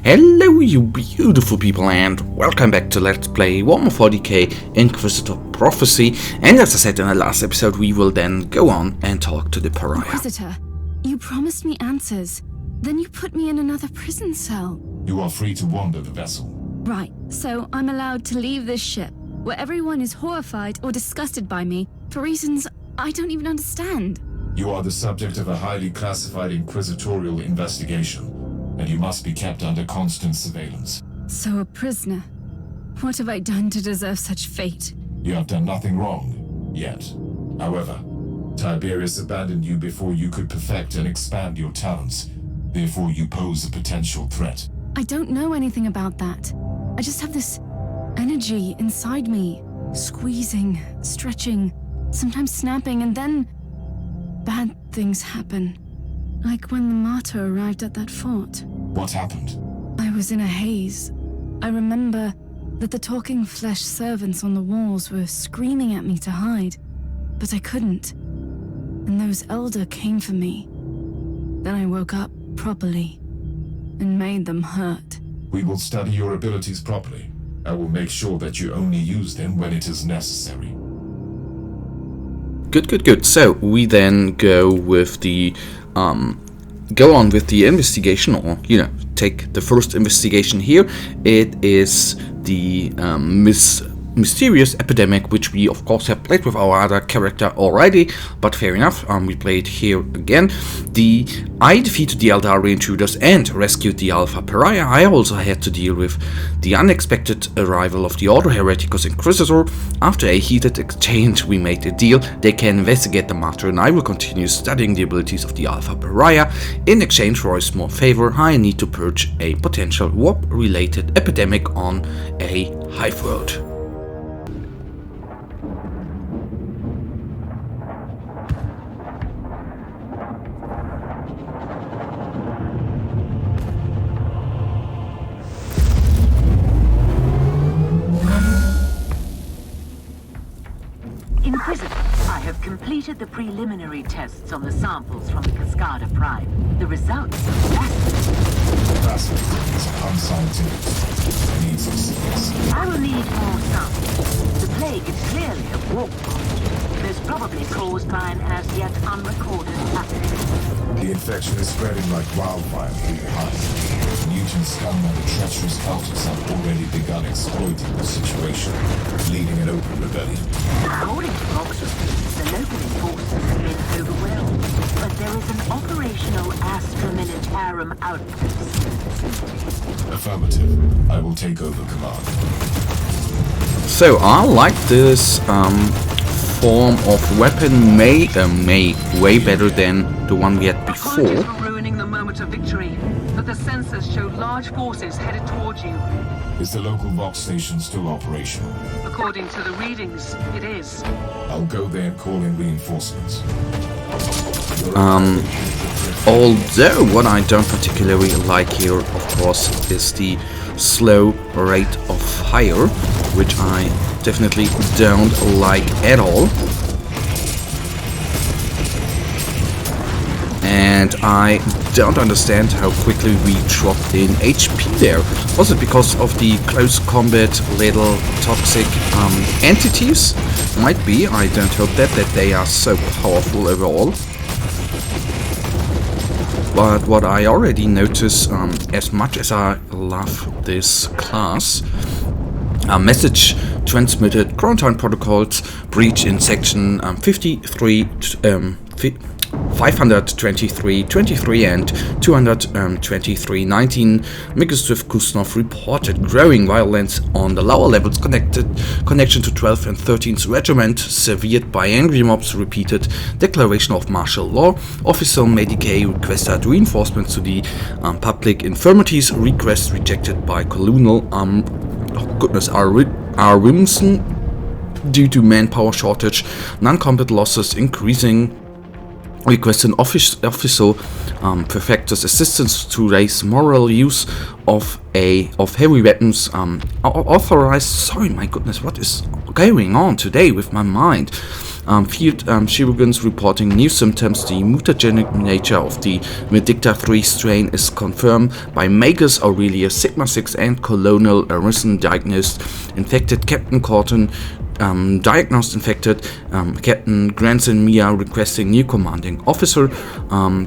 Hello you beautiful people and welcome back to Let's Play Warhammer 40k Inquisitor Prophecy, and as I said in the last episode, we will then go on and talk to the Pariah. Inquisitor, you promised me answers, then you put me in another prison cell. You are free to wander the vessel. Right, so I'm allowed to leave this ship, where everyone is horrified or disgusted by me for reasons I don't even understand. You are the subject of a highly classified inquisitorial investigation, and you must be kept under constant surveillance. So a prisoner. What have I done to deserve such fate? You have done nothing wrong, yet. However, Tiberius abandoned you before you could perfect and expand your talents. Therefore, you pose a potential threat. I don't know anything about that. I just have this energy inside me, squeezing, stretching, sometimes snapping, and then bad things happen. Like when the martyr arrived at that fort. What happened? I was in a haze. I remember that the talking flesh servants on the walls were screaming at me to hide, but I couldn't. And those elder came for me. Then I woke up properly and made them hurt. We will study your abilities properly. I will make sure that you only use them when it is necessary. Good. So we then go with the go on with the investigation, or take the first investigation here. It is the mysterious Epidemic, which we of course have played with our other character already, but fair enough, we played here again. I defeated the Eldari intruders and rescued the Alpha Pariah. I also had to deal with the unexpected arrival of the Order Hereticus Inquisitor. After a heated exchange, we made a deal. They can investigate the Martyr, and I will continue studying the abilities of the Alpha Pariah. In exchange for a small favor, I need to purge a potential warp-related epidemic on a hive world. Inquisitor, I have completed the preliminary tests on the samples from the Cascada Prime. The results are fascinating. Fascinating is unscientific. It needs specifics. I will need more samples. The plague is clearly a warp point. Most probably caused by an as yet unrecorded pathogen. The infection is spreading like wildfire through the hive. Mutant scum and the treacherous cultists have already begun exploiting the situation, leading an open rebellion. According to Vox reports, the local enforcers have been overwhelmed, but there is an operational Astra Militarum outpost in the vicinity. Affirmative. I will take over command. So I like this form of weapon way better than the one we had before. Apologies for ruining the moment of victory, but the sensors show large forces headed towards you. Is the local Vox station still operational? According to the readings, it is. I'll go there and call in reinforcements. Although what I don't particularly like here, of course, is the slow rate of fire, which I definitely don't like at all. And I don't understand how quickly we dropped in HP there. Was it because of the close combat little toxic entities? Might be. I don't hope that they are so powerful overall. But what I already noticed, as much as I love this class, a message transmitted quarantine protocols breach in section 523.23 and 223.19. Migostriv Kusnov reported growing violence on the lower levels connection to 12th and 13th Regiment, severed by angry mobs, repeated declaration of martial law. Officer Medicaid requested reinforcements to the public infirmities, request rejected by Colonel R. Wilmson due to manpower shortage, non-combat losses increasing. Request an official prefecture's assistance to raise moral use of heavy weapons. Authorized. Sorry, my goodness, what is going on today with my mind? Field shurikens reporting new symptoms. The mutagenic nature of the Vindicta 3 strain is confirmed by Magus Aurelius, Sigma 6 and Colonel Arisen diagnosed infected. Captain Corton diagnosed infected. Captain Granson Mia requesting new commanding officer.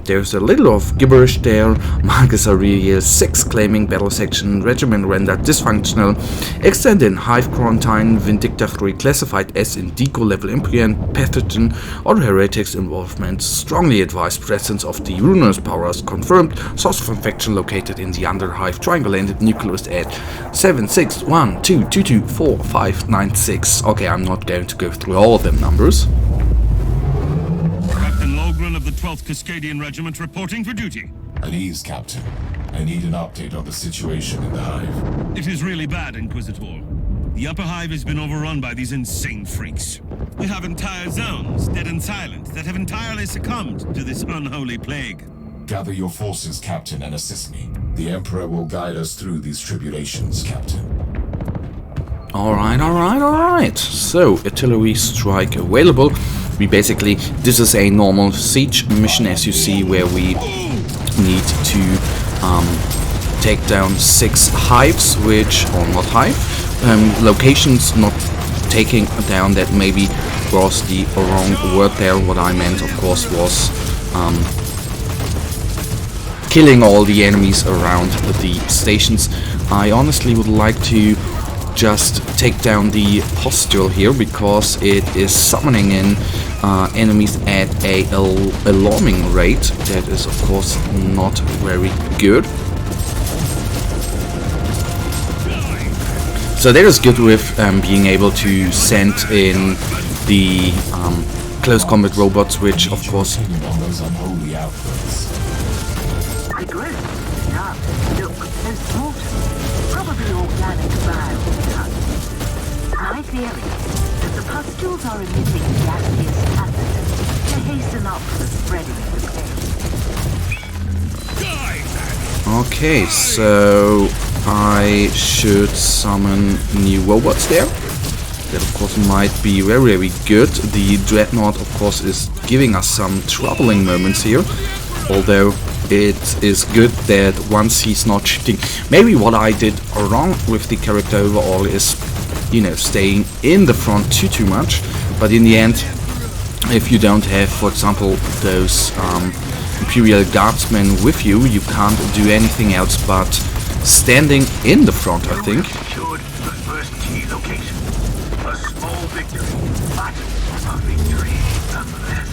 There's a little of gibberish there. Magus Aurelius 6 claiming battle section regiment rendered dysfunctional. Extend in hive quarantine. Vindicta 3 classified as indigo level imprudent pathogen or heretics involvement. Strongly advised presence of the ruinous powers confirmed. Source of infection located in the underhive triangulated nucleus at 76122245596. Okay, I'm not going to go through all of them numbers. Captain Logren of the 12th Cascadian Regiment reporting for duty. At ease, Captain. I need an update on the situation in the hive. It is really bad, Inquisitor. The upper hive has been overrun by these insane freaks. We have entire zones, dead and silent, that have entirely succumbed to this unholy plague. Gather your forces, Captain, and assist me. The Emperor will guide us through these tribulations, Captain. Alright. So, artillery strike available. This is a normal siege mission, as you see, where we need to take down 6 hives, or not hive, locations not taking down. That maybe was the wrong word there. What I meant, of course, was killing all the enemies around the stations. I honestly would like to just take down the hostile here, because it is summoning in enemies at a alarming rate. That is, of course, not very good. So that is good with being able to send in the close combat robots, which, of course, On those unholy outbursts. Aggressive. Now, look, there's water. Probably organic biomass. My theory is the pustules are emitting gaseous pathogens to hasten up the spreading of the plague. okay, so I should summon new robots there. That, of course, might be very, very good. The Dreadnought, of course, is giving us some troubling moments here, although it is good that once he's not shooting. Maybe what I did wrong with the character overall is, staying in the front too much. But in the end, if you don't have, for example, those Imperial Guardsmen with you, you can't do anything else but standing in the front, I think. Secured the first key location. A small victory, but a victory nonetheless.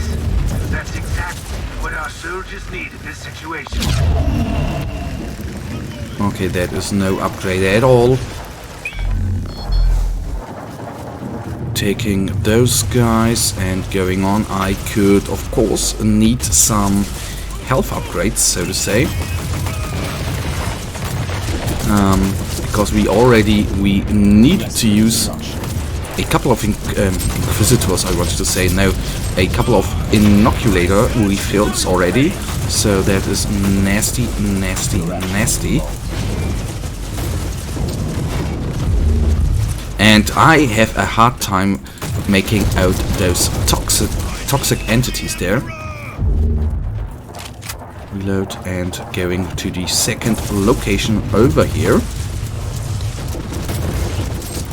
That's exactly what our soldiers need in this situation. Okay, that is no upgrade at all. Taking those guys and going on. I could, of course, need some health upgrades, so to say. Because we need to use a couple of Inquisitors, I wanted to say, no, a couple of Inoculator refills already, so that is nasty. And I have a hard time making out those toxic entities there. Reload and going to the second location over here.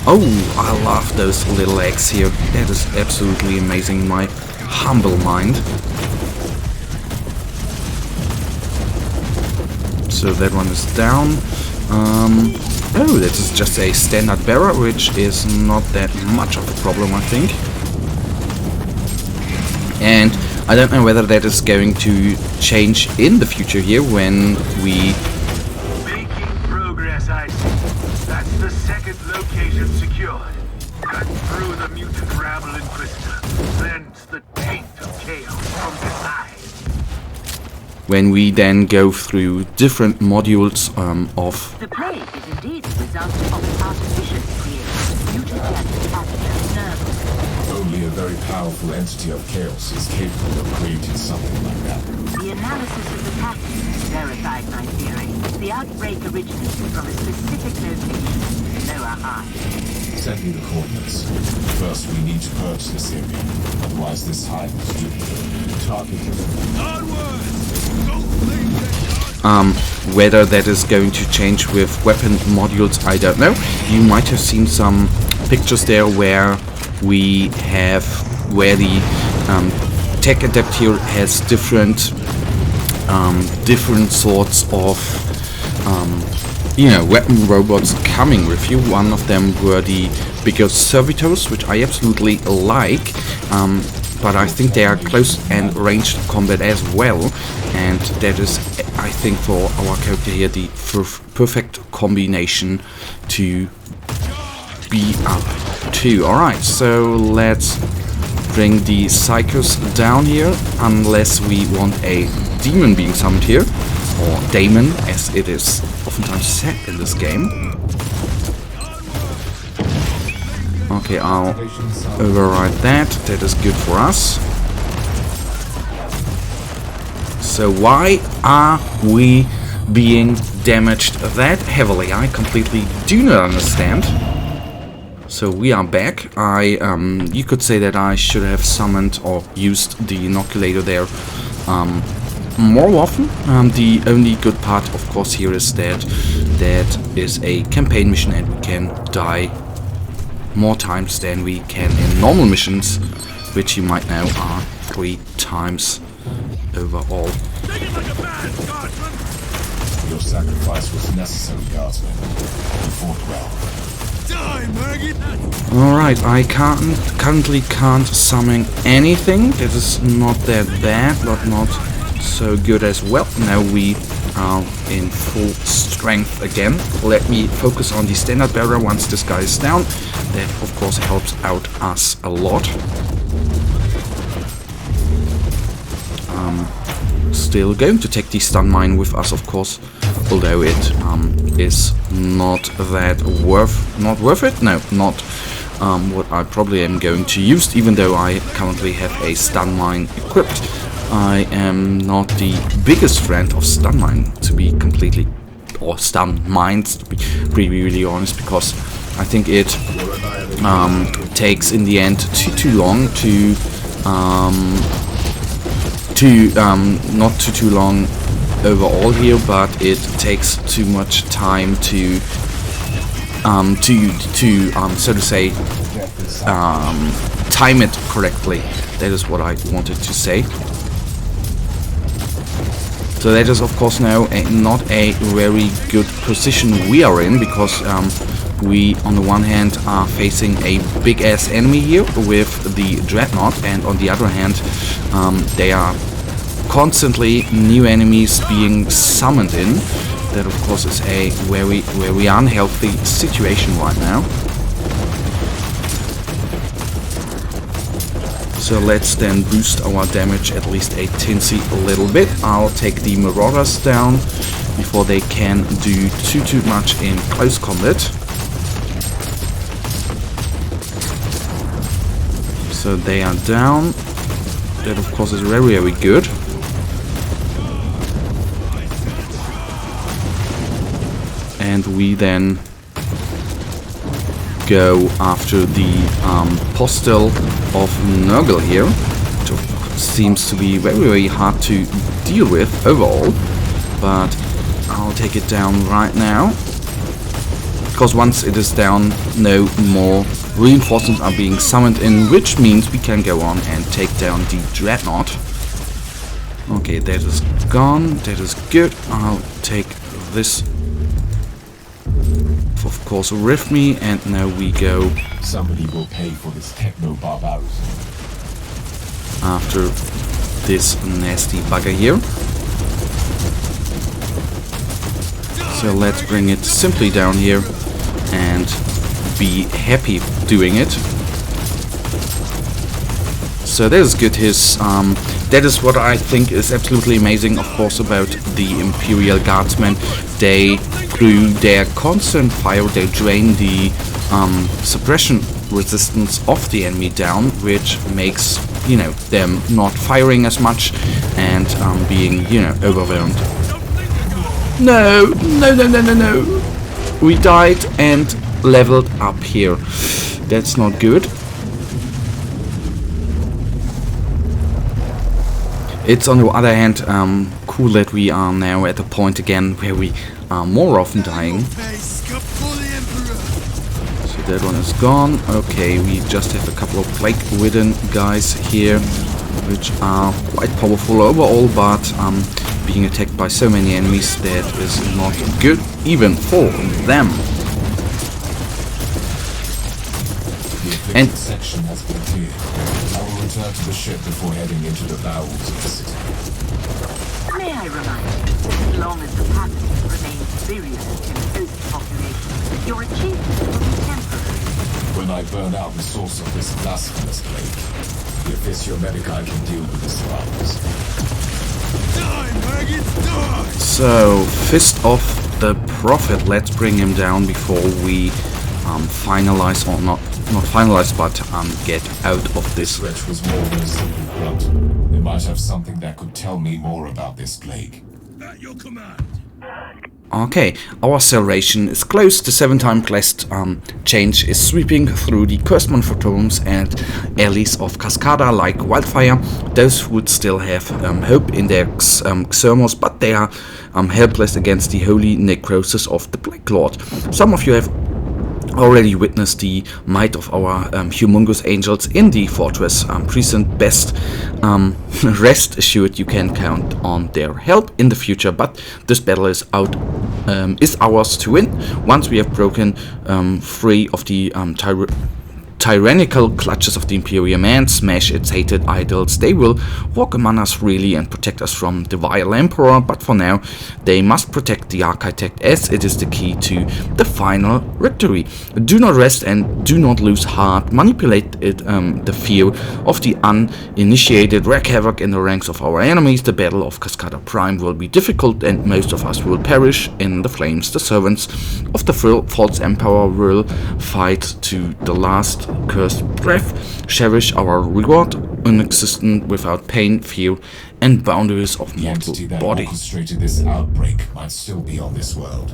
Oh, I love those little eggs here. That is absolutely amazing in my humble mind. So that one is down. Oh, that is just a standard bearer, which is not that much of a problem, I think. And I don't know whether that is going to change in the future here when we... Making progress, I see. That's the second location secured. Cut through the mutant rabble Inquisitor. Cleanse the taint of chaos from his eyes. when we then go through different modules of... The plague is indeed the result of artificially created mutagen pathogen nerve. Only a very powerful entity of chaos is capable of creating something like that. The analysis of the pathogen verified my theory. The outbreak originated from a specific location, Lower High. Send me the coordinates. First, we need to purge this area. Otherwise, this hive is doomed. Target whether that is going to change with weapon modules, I don't know. You might have seen some pictures there where we have, where the tech adept here has different sorts of weapon robots coming with you. One of them were the bigger servitors, which I absolutely like, but I think they are close and ranged combat as well, and that is, I think, for our character here the perfect combination to be up to. Alright, so let's bring the Psychos down here, unless we want a demon being summoned here, or daemon as it is oftentimes said in this game. Okay, I'll override that. That is good for us. So why are we being damaged that heavily? I completely do not understand. So we are back. You could say that I should have summoned or used the inoculator there more often. The only good part, of course, here is that that is a campaign mission and we can die more times than we can in normal missions, which you might know are 3 times overall. Your sacrifice was necessary, Guardsman. You fought well. Alright, I currently can't summon anything. That is not that bad, but not so good as well. Now we are in full strength again. Let me focus on the standard bearer once this guy is down. That of course helps out us a lot. Still going to take the stun mine with us, of course, although it is not that worth it. No, not what I probably am going to use, even though I currently have a stun mine equipped. I am not the biggest friend of stun mine, to be completely, or stun mines, to be really honest, because I think it takes in the end too long to not too long overall here, but it takes too much time to so to say time it correctly. That is what I wanted to say. So that is of course now not a very good position we are in, because we on the one hand are facing a big ass enemy here with the Dreadnought, and on the other hand they are constantly new enemies being summoned in. That of course is a very unhealthy situation right now. So let's then boost our damage at least a tinsy little bit. I'll take the Marauders down before they can do too much in close combat. So they are down. That of course is very good. And we then go after the Postel of Nurgle here, which seems to be very hard to deal with overall, but I'll take it down right now, because once it is down, no more reinforcements are being summoned in, which means we can go on and take down the Dreadnought. Okay, that is gone, that is good. I'll take this, of course, with me, and now we go. Somebody will pay for this techno-barbarism. After this nasty bugger here. So let's bring it simply down here and be happy doing it. So that is good. His that is what I think is absolutely amazing, of course, about the Imperial Guardsmen. They, through their constant fire, they drain the suppression resistance of the enemy down, which makes, you know, them not firing as much and being, you know, overwhelmed. No, no, no, no, no, no. We died and leveled up here. That's not good. It's on the other hand cool that we are now at a point again where we are more often dying. So that one is gone. Okay, we just have a couple of plague-ridden guys here, which are quite powerful overall, but being attacked by so many enemies, that is not good, even for them. And section has been cleared. I will return to the ship before heading into the bowels of the city. May I remind you, as long as the pathogen remains virulent in the host population, your achievement will be temporary. When I burn out the source of this blasphemous plague, the Officio Medicae can deal with the survivors. So, Fist of the Prophet, let's bring him down before we finalize, or not finalize, but get out of this. Wretch was more than a simple grunt. They might have something that could tell me more about this plague. At your command. Okay, our salvation is close. The 7-time quest change is sweeping through the cursed Monfortomes and alleys of Cascada like wildfire. Those would still have hope in their Xermos, but they are helpless against the holy necrosis of the Black Lord. Some of you have already witnessed the might of our humongous angels in the fortress precinct. Best rest assured you can count on their help in the future, but this battle is ours to win. Once we have broken free of the tyrannical clutches of the Imperium and smash its hated idols, they will walk among us freely and protect us from the vile Emperor, but for now they must protect the Architect, as it is the key to the final victory. Do not rest and do not lose heart. Manipulate it, the fear of the uninitiated, wreak havoc in the ranks of our enemies. The Battle of Cascada Prime will be difficult and most of us will perish in the flames. The servants of the false Emperor will fight to the last cursed breath. Cherish our reward, inexistent without pain, fear, and boundaries of The mortal entity that body. orchestrated this outbreak might still be on this world.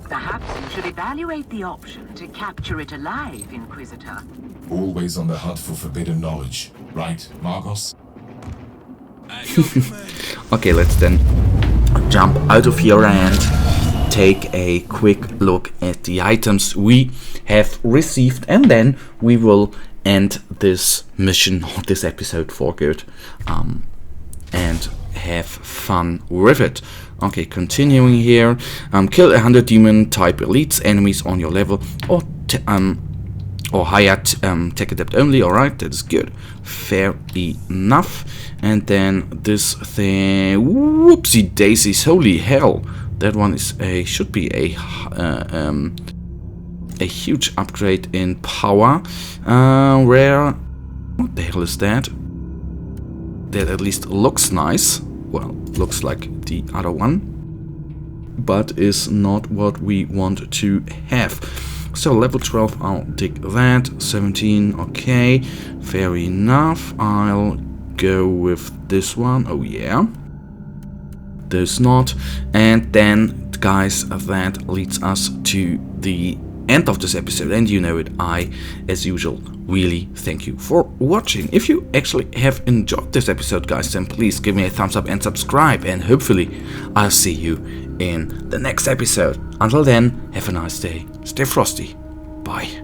Perhaps you should evaluate the option to capture it alive, Inquisitor. Always on the hunt for forbidden knowledge, right, Margos? At your command. Okay, let's then jump out of here and take a quick look at the items we have received, and then we will end this mission or this episode for good and have fun with it. Okay, continuing here. Kill 100 demon type elites, enemies on your level or higher tech adept only. Alright, that is good. Fair enough. And then this thing, whoopsie daisies, holy hell. That one is should be a huge upgrade in power. Where, what the hell is that? That at least looks nice. Well, looks like the other one, but is not what we want to have. So level 12, I'll take that. 17, okay, fair enough. I'll go with this one. Oh yeah. There's not. And then, guys, that leads us to the end of this episode, and you know it, I, as usual, really thank you for watching. If you actually have enjoyed this episode, guys, then please give me a thumbs up and subscribe, and hopefully I'll see you in the next episode. Until then, have a nice day, stay frosty, bye.